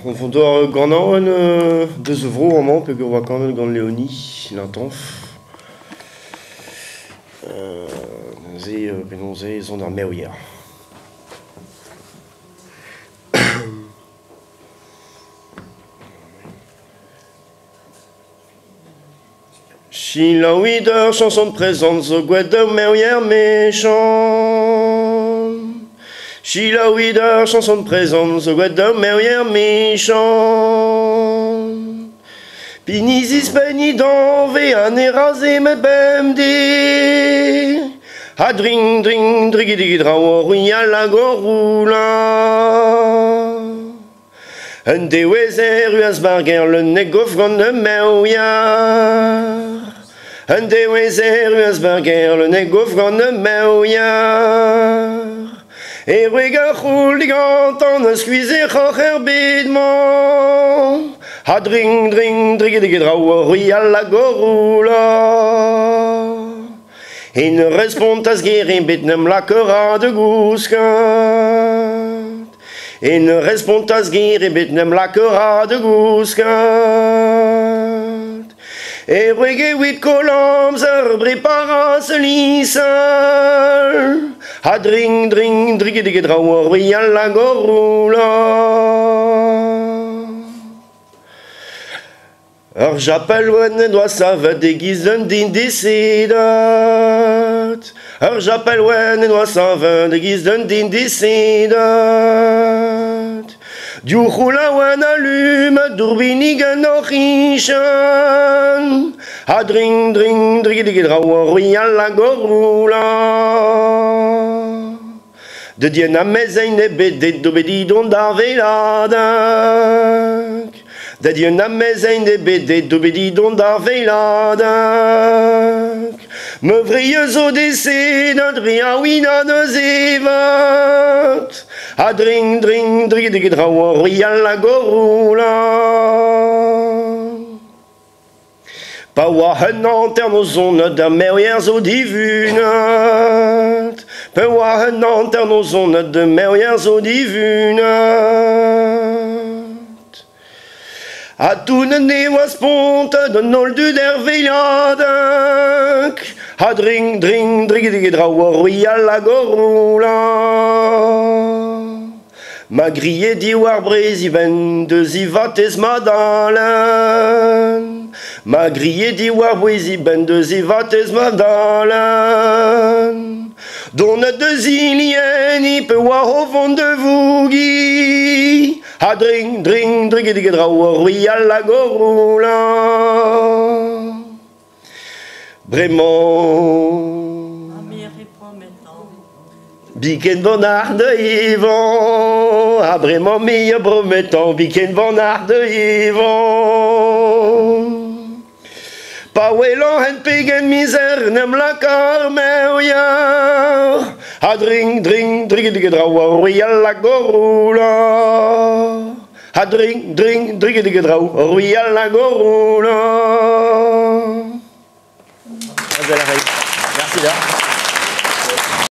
On vont gant deux evro roman pe go wakan gant Léonie l'intonf. Penonze zon ar meouier. Sheila Wider, chanson de présence, zo goued de meouier méchant. Sheila Wider, chanson de présence, zo goued de meouier méchant. Pinizis peni d'envé, an erasé me bemdi. A dring, dring, drigidigi drawo, ruia la goroula. Un dewezer uas barger, le negof gant de meouier. Un dewezer uas barger, le negof gant de meouier. E rega choul digant an eus skuizer c'hoc'her bedman. A dring, dring, drigidigi drawo, ruia la goroula. Et ne respond à ce guéri betnem la cora de gouskat. Et ne respond à ce guéri betnem la cora de gouskat. Et brege huit colommes prépara ce lissel. A dring, dring, drigidigi drawo, ruia la goroula. Ur j'appelle wen doa savet déguise d'un din décidat. Ur j'appelle wen doa savet déguise d'un din décidat. Diouchoula wen allume d'urbinigen ochishan. A dring, dring, drigidigi drawo, ruia la goroula. De dien a mezein e bedet d'obedidon d'arveladak. Da Dieu n'a mezein de bedet d'obedidon d'ar veiladak. Me vrieus o dese d'un driaouina de zevat. A dring, dring, drigidigi drawo, ruia la goroula. Pa oa un anter no zon da meouier zo divunat. Pa oa un anter no zon de meouier zo divunat. A toune ne oas pont de nol du der veiladak. A dring, dring, drigidigi drawo, ruia la goroula. Ma grille di war breziven de zivatez madalen. Ma grille di war breziven de zivatez madalen. Donne de zilien i pe war au fond de vougi. A dring, dring, drigidigi drawo, ruia la goroula. Bremañ biken van ar de evan. A bremañ me a brometan, biken van ar de evan. Pa welan en pegen mizer nem la kar meouier. A dring, dring, drigidigi drawo, ruia la goroula. A dring, dring, drigidigi drawo, ruia la goroula. Merci là.